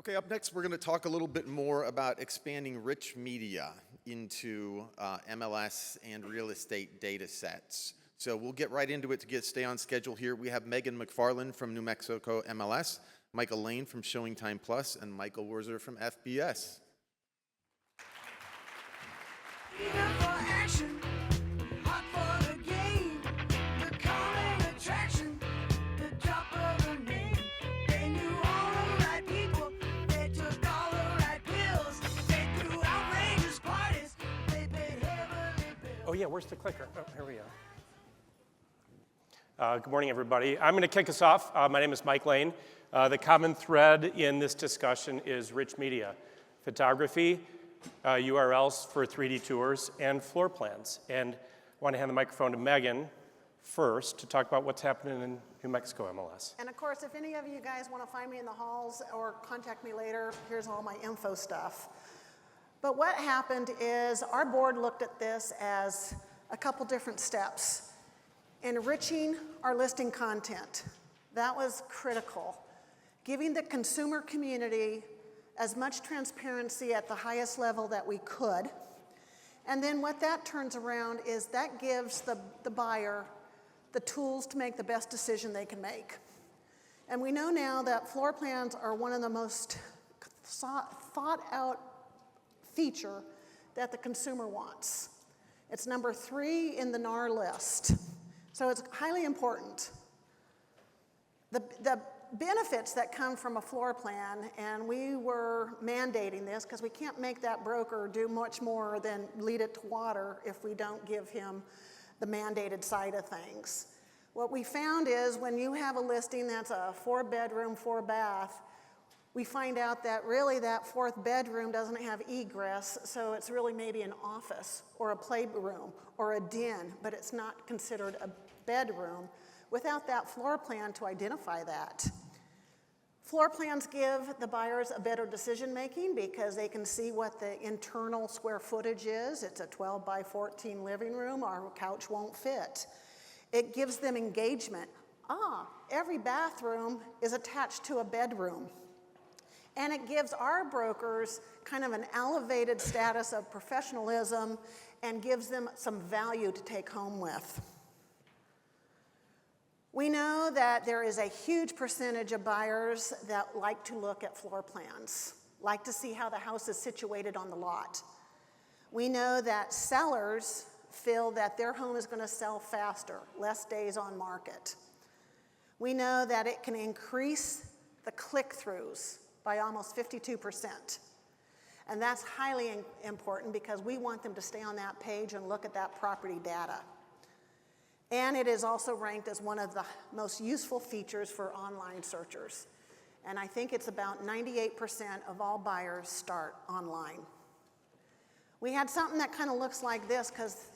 Okay, up next we're going to talk a little bit more about expanding rich media into MLS and real estate data sets. So we'll get right into it to stay on schedule here. We have McFarlane from New Mexico MLS, Michael Lane from Showingtime Plus, and Michael Wurzer from FBS. Oh yeah, where's the clicker? Oh, here we go. Good morning, everybody. I'm going to kick us off. My name is Mike Lane. The common thread in this discussion is rich media, photography, URLs for 3D tours, and floor plans. And I want to hand the microphone to Megan first to talk about what's happening in New Mexico MLS. And of course, if any of you guys want to find me in the halls or contact me later, here's all my info stuff. But what happened is our board looked at this as a couple different steps. Enriching our listing content. That was critical. Giving the consumer community as much transparency at the highest level that we could. And then what that turns around is that gives the buyer the tools to make the best decision they can make. And we know now that floor plans are one of the most thought out feature that the consumer wants. It's number 3 in the NAR list. So it's highly important. The benefits that come from a floor plan, and we were mandating this because we can't make that broker do much more than lead it to water if we don't give him the mandated side of things. What we found is when you have a listing that's a 4-bedroom, 4-bath, we find out that really that 4th bedroom doesn't have egress, so it's really maybe an office or a playroom or a den, but it's not considered a bedroom without that floor plan to identify that. Floor plans give the buyers a better decision making because they can see what the internal square footage is. It's a 12 by 14 living room, our couch won't fit. It gives them engagement. Every bathroom is attached to a bedroom. And it gives our brokers kind of an elevated status of professionalism and gives them some value to take home with. We know that there is a huge percentage of buyers that like to look at floor plans, like to see how the house is situated on the lot. We know that sellers feel that their home is going to sell faster, less days on market. We know that it can increase the click-throughs by almost 52%. And that's highly important because we want them to stay on that page and look at that property data. And it is also ranked as one of the most useful features for online searchers. And I think it's about 98% of all buyers start online. We had something that kind of looks like this because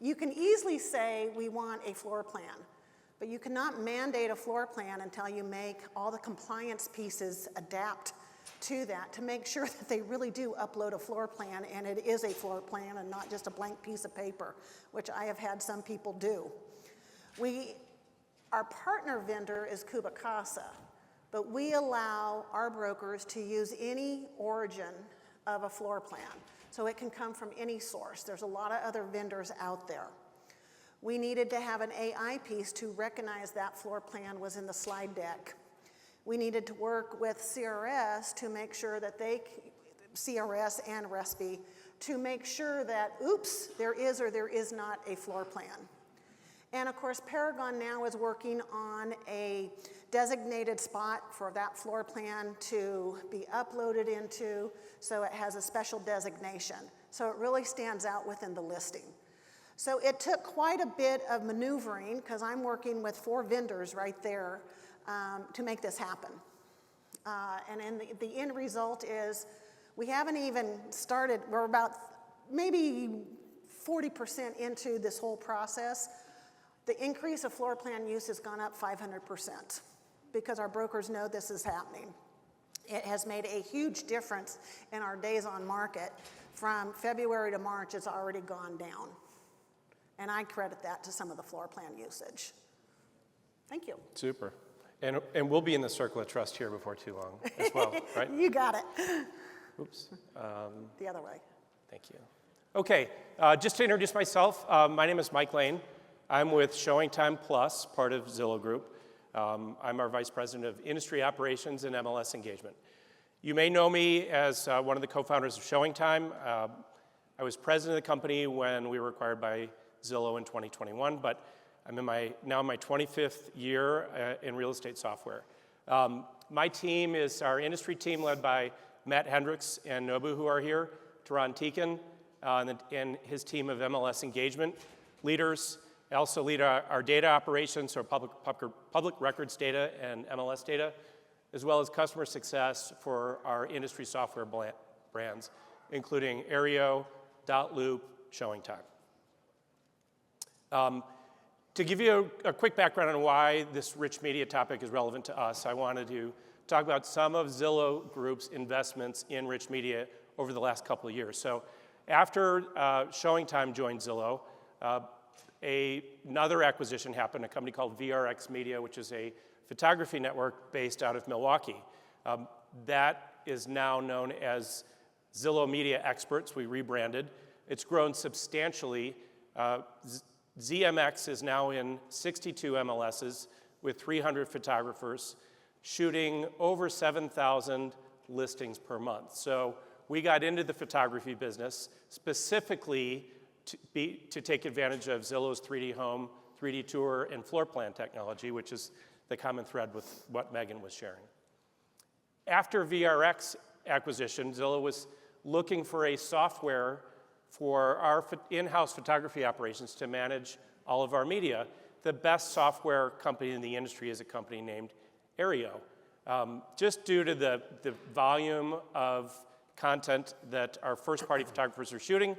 you can easily say we want a floor plan. But you cannot mandate a floor plan until you make all the compliance pieces adapt to that to make sure that they really do upload a floor plan and it is a floor plan and not just a blank piece of paper, which I have had some people do. Our partner vendor is Cuba Casa, but we allow our brokers to use any origin of a floor plan. So it can come from any source. There's a lot of other vendors out there. We needed to have an AI piece to recognize that floor plan was in the slide deck. We needed to work with CRS to make sure that CRS and RESPI, to make sure that, oops, there is or there is not a floor plan. And of course, Paragon now is working on a designated spot for that floor plan to be uploaded into, so it has a special designation. So it really stands out within the listing. So it took quite a bit of maneuvering, because I'm working with 4 vendors right there to make this happen. And the end result is we haven't even started, we're about maybe 40% into this whole process. The increase of floor plan use has gone up 500% because our brokers know this is happening. It has made a huge difference in our days on market. From February to March, it's already gone down. And I credit that to some of the floor plan usage. Thank you. Super. And we'll be in the circle of trust here before too long as well, right? You got it. Oops. The other way. Thank you. Okay, just to introduce myself, my name is Mike Lane. I'm with Showingtime Plus, part of Zillow Group. I'm our Vice President of Industry Operations and MLS Engagement. You may know me as one of the co-founders of Showingtime. I was president of the company when we were acquired by Zillow in 2021, but I'm now in my 25th year in real estate software. My team is our industry team led by Matt Hendricks and Nobu, who are here, Taran Tekin, and his team of MLS engagement leaders. I also lead our data operations, so public records data and MLS data, as well as customer success for our industry software brands, including RESO, Loop, Showingtime. To give you a quick background on why this rich media topic is relevant to us, I wanted to talk about some of Zillow Group's investments in rich media over the last couple of years. So after Showingtime joined Zillow, another acquisition happened, a company called VRX Media, which is a photography network based out of Milwaukee. That is now known as Zillow Media Experts. We rebranded. It's grown substantially. ZMX is now in 62 MLSs with 300 photographers shooting over 7,000 listings per month. So we got into the photography business specifically to take advantage of Zillow's 3D Home, 3D Tour, and floor plan technology, which is the common thread with what Megan was sharing. After VRX acquisition, Zillow was looking for a software for our in-house photography operations to manage all of our media. The best software company in the industry is a company named RESO. Just due to the volume of content that our first-party photographers are shooting,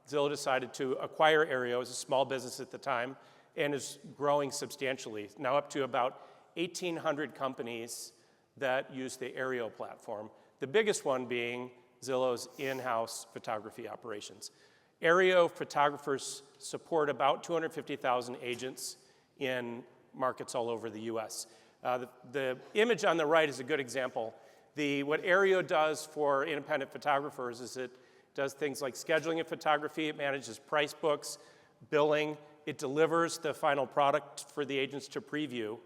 Zillow decided to acquire RESO. It was a small business at the time and is growing substantially, now up to about 1,800 companies that use the RESO platform, the biggest one being Zillow's in-house photography operations. RESO photographers support about 250,000 agents in markets all over the US. The image on the right is a good example. What RESO does for independent photographers is it does things like scheduling of photography, it manages price books, billing, it delivers the final product for the agents to preview.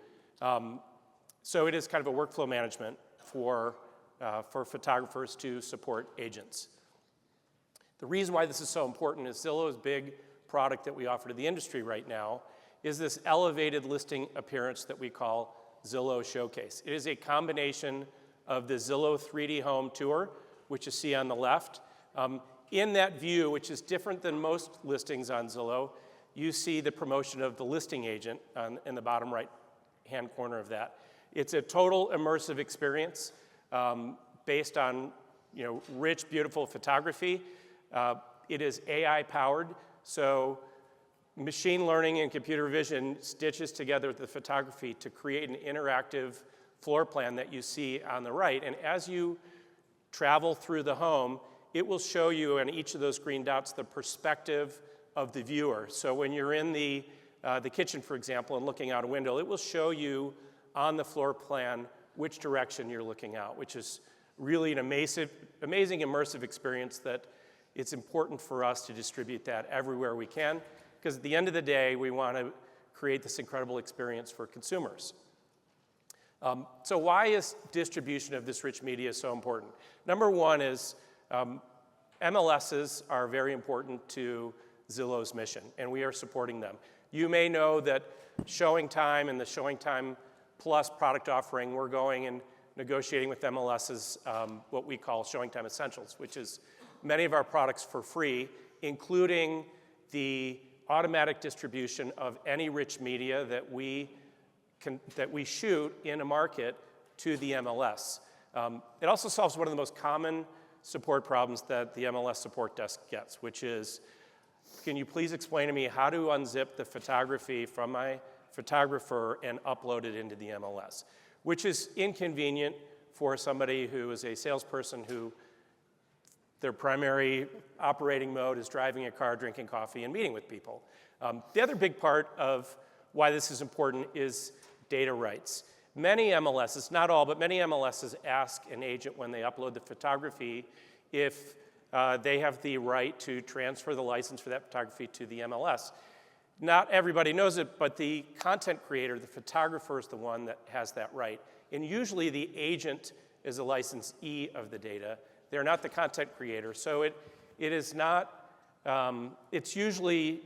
So it is kind of a workflow management for photographers to support agents. The reason why this is so important is Zillow's big product that we offer to the industry right now is this elevated listing appearance that we call Zillow Showcase. It is a combination of the Zillow 3D Home Tour, which you see on the left. In that view, which is different than most listings on Zillow, you see the promotion of the listing agent in the bottom right-hand corner of that. It's a total immersive experience based on rich, beautiful photography. It is AI-powered, so machine learning and computer vision stitches together the photography to create an interactive floor plan that you see on the right. And as you travel through the home, it will show you on each of those green dots the perspective of the viewer. So when you're in the kitchen, for example, and looking out a window, it will show you on the floor plan which direction you're looking out, which is really an amazing immersive experience that it's important for us to distribute that everywhere we can, because at the end of the day, we want to create this incredible experience for consumers. So why is distribution of this rich media so important? Number one is MLSs are very important to Zillow's mission, and we are supporting them. You may know that Showingtime and the Showingtime Plus product offering, we're going and negotiating with MLSs what we call Showingtime Essentials, which is many of our products for free, including the automatic distribution of any rich media that we shoot in a market to the MLS. It also solves one of the most common support problems that the MLS support desk gets, which is, can you please explain to me how to unzip the photography from my photographer and upload it into the MLS, which is inconvenient for somebody who is a salesperson who their primary operating mode is driving a car, drinking coffee, and meeting with people. The other big part of why this is important is data rights. Many MLSs, not all, but many MLSs ask an agent when they upload the photography if they have the right to transfer the license for that photography to the MLS. Not everybody knows it, but the content creator, the photographer, is the one that has that right. And usually the agent is the licensee of the data. They're not the content creator. So it is not, it's usually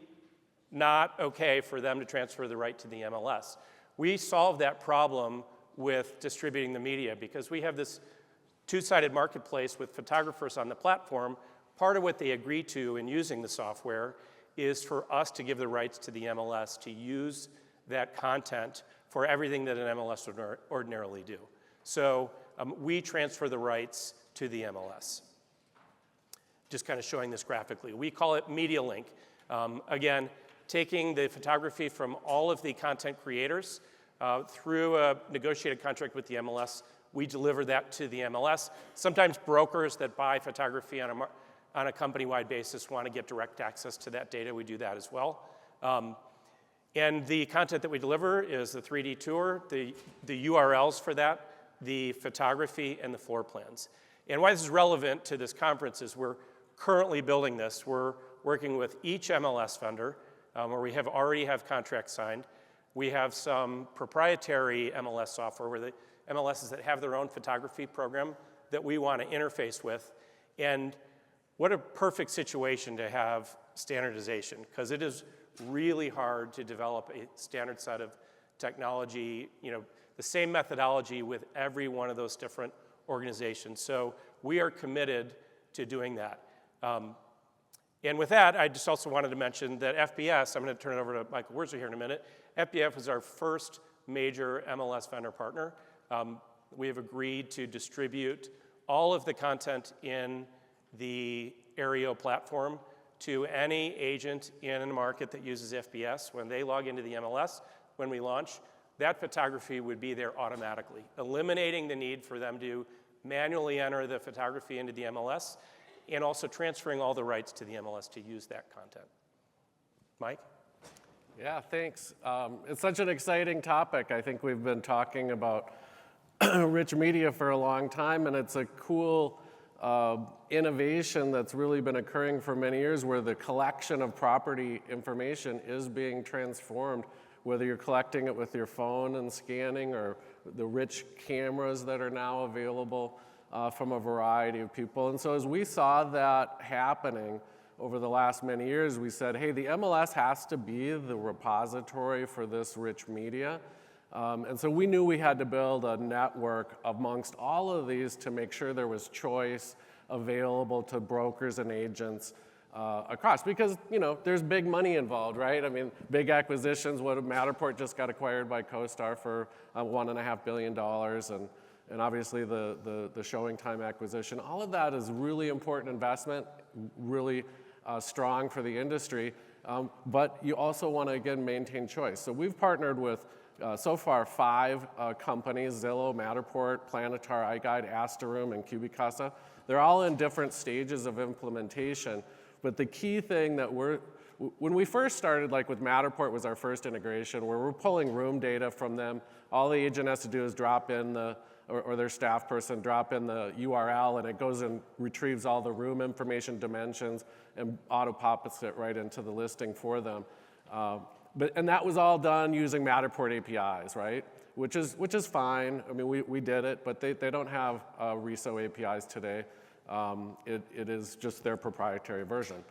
not okay for them to transfer the right to the MLS. We solve that problem with distributing the media because we have this two-sided marketplace with photographers on the platform. Part of what they agree to in using the software is for us to give the rights to the MLS to use that content for everything that an MLS would ordinarily do. So we transfer the rights to the MLS. Just kind of showing this graphically. We call it Media Link. Again, taking the photography from all of the content creators through a negotiated contract with the MLS, we deliver that to the MLS. Sometimes brokers that buy photography on a company-wide basis want to get direct access to that data. We do that as well. And the content that we deliver is the 3D tour, the URLs for that, the photography, and the floor plans. And why this is relevant to this conference is we're currently building this. We're working with each MLS vendor where we already have contracts signed. We have some proprietary MLS software where the MLSs that have their own photography program that we want to interface with. And what a perfect situation to have standardization, because it is really hard to develop a standard set of technology, the same methodology with every one of those different organizations. So we are committed to doing that. And with that, I just also wanted to mention that FBS, I'm going to turn it over to Michael Wurzer here in a minute. FBS is our first major MLS vendor partner. We have agreed to distribute all of the content in the RESO platform to any agent in a market that uses FBS. When they log into the MLS, when we launch, that photography would be there automatically, eliminating the need for them to manually enter the photography into the MLS, and also transferring all the rights to the MLS to use that content. Mike? Yeah, thanks. It's such an exciting topic. I think we've been talking about rich media for a long time, and it's a cool innovation that's really been occurring for many years where the collection of property information is being transformed, whether you're collecting it with your phone and scanning or the rich cameras that are now available from a variety of people. And so as we saw that happening over the last many years, we said, hey, the MLS has to be the repository for this rich media. And so we knew we had to build a network amongst all of these to make sure there was choice available to brokers and agents across, because there's big money involved, right? I mean, big acquisitions. What Matterport just got acquired by CoStar for $1.5 billion, and obviously the Showingtime acquisition. All of that is really important investment, really strong for the industry, but you also want to, again, maintain choice. So we've partnered with, so far, 5 companies: Zillow, Matterport, Planetar, iGuide, Asteroom, and Cubicasa. They're all in different stages of implementation, but the key thing that when we first started, like with Matterport was our first integration, where we're pulling room data from them. All the agent has to do is drop in or their staff person drop in the URL, and it goes and retrieves all the room information, dimensions, and auto-pops it right into the listing for them. And that was all done using Matterport APIs, right? Which is fine. I mean, we did it, but they don't have RESO APIs today. It is just their proprietary version.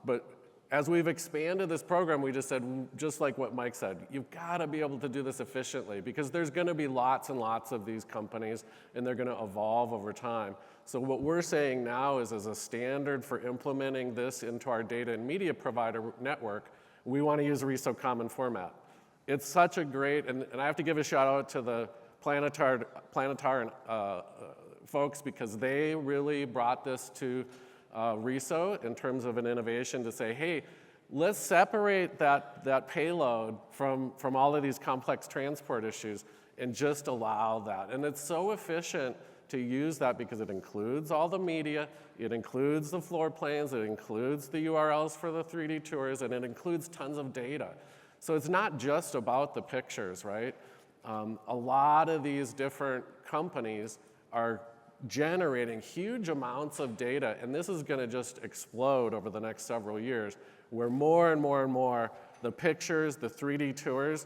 But as we've expanded this program, we just said, just like what Mike said, you've got to be able to do this efficiently, because there's going to be lots and lots of these companies, and they're going to evolve over time. So what we're saying now is, as a standard for implementing this into our data and media provider network, we want to use RESO common format. It's such a great, and I have to give a shout out to the Planetar folks, because they really brought this to RESO in terms of an innovation to say, hey, let's separate that payload from all of these complex transport issues and just allow that. And it's so efficient to use that because it includes all the media, it includes the floor plans, it includes the URLs for the 3D tours, and it includes tons of data. So it's not just about the pictures, right? A lot of these different companies are generating huge amounts of data, and this is going to just explode over the next several years, where more and more and more the pictures, the 3D tours,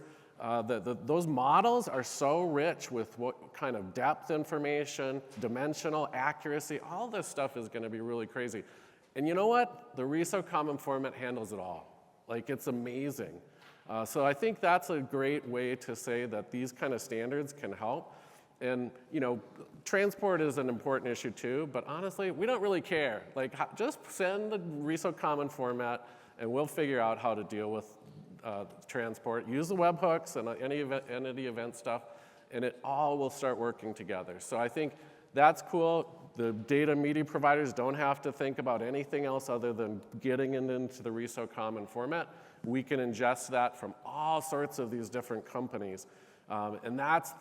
those models are so rich with what kind of depth information, dimensional accuracy, all this stuff is going to be really crazy. And you know what? The RESO Common Format handles it all. Like, it's amazing. So I think that's a great way to say that these kind of standards can help. And, you know, transport is an important issue too, but honestly, we don't really care. Like, just send the RESO Common Format and we'll figure out how to deal with transport. Use the webhooks and any entity event stuff, and it all will start working together. So I think that's cool. The data media providers don't have to think about anything else other than getting it into the RESO Common Format. We can ingest that from all sorts of these different companies. And that's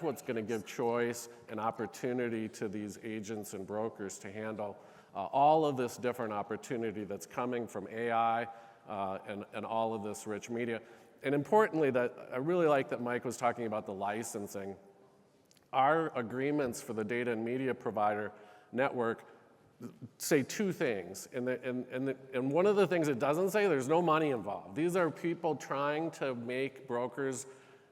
what's going to give choice and opportunity to these agents and brokers to handle all of this different opportunity that's coming from AI and all of this rich media. And importantly, that I really like that Mike was talking about the licensing. Our agreements for the data and media provider network say two things. And one of the things it doesn't say, there's no money involved. These are people trying to make brokers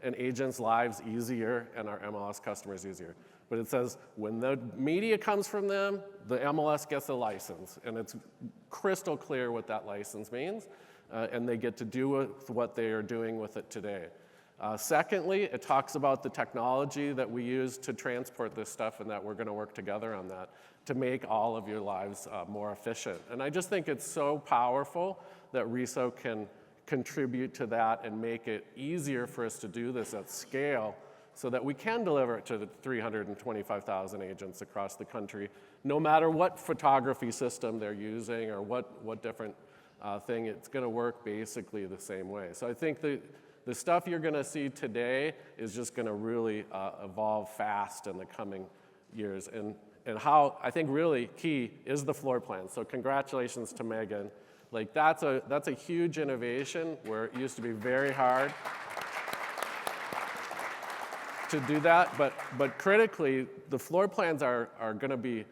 and agents' lives easier and our MLS customers easier. But it says when the media comes from them, the MLS gets a license. And it's crystal clear what that license means. And they get to do with what they are doing with it today. Secondly, it talks about the technology that we use to transport this stuff and that we're going to work together on that to make all of your lives more efficient. And I just think it's so powerful that RESO can contribute to that and make it easier for us to do this at scale so that we can deliver it to the 325,000 agents across the country, no matter what photography system they're using or what different thing. It's going to work basically the same way. So I think the stuff you're going to see today is just going to really evolve fast in the coming years. And how I think really key is the floor plan. So congratulations to Megan. Like, that's a huge innovation where it used to be very hard to do that. But critically, the floor plans are going to be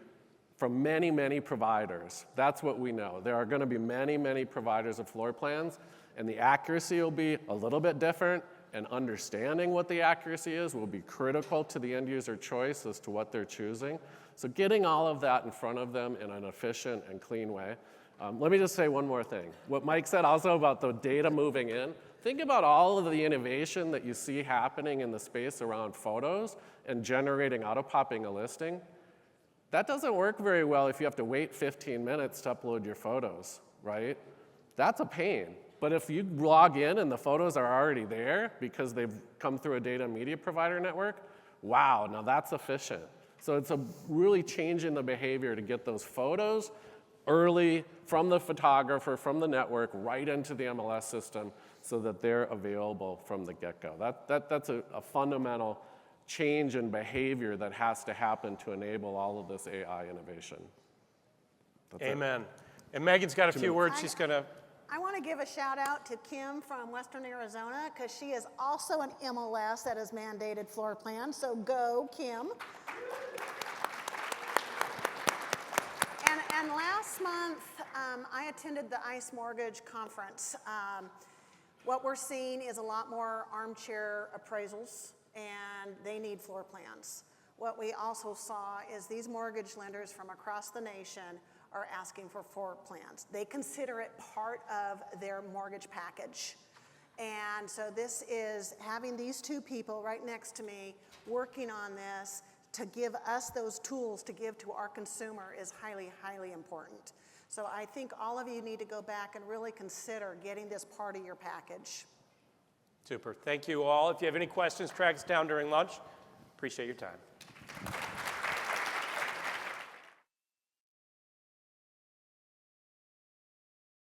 from many, many providers. That's what we know. There are going to be many, many providers of floor plans, and the accuracy will be a little bit different, and understanding what the accuracy is will be critical to the end user choice as to what they're choosing. So getting all of that in front of them in an efficient and clean way. Let me just say one more thing. What Mike said also about the data moving in, think about all of the innovation that you see happening in the space around photos and generating auto-popping a listing. That doesn't work very well if you have to wait 15 minutes to upload your photos, right? That's a pain. But if you log in and the photos are already there because they've come through a data and media provider network, wow, now that's efficient. So it's a really changing the behavior to get those photos early from the photographer, from the network, right into the MLS system so that they're available from the get-go. That's a fundamental change in behavior that has to happen to enable all of this AI innovation. That's Amen. it. And Megan's got a few words she's going to... I want to give a shout out to Kim from Western Arizona because she is also an MLS that has mandated floor plans. So go, Kim. And last month, I attended the ICE Mortgage Conference. What we're seeing is a lot more armchair appraisals, and they need floor plans. What we also saw is these mortgage lenders from across the nation are asking for floor plans. They consider it part of their mortgage package. And so this is having these two people right next to me working on this to give us those tools to give to our consumer is highly, highly important. So I think all of you need to go back and really consider getting this part of your package. Super. Thank you all. If you have any questions, track us down during lunch. Appreciate your time.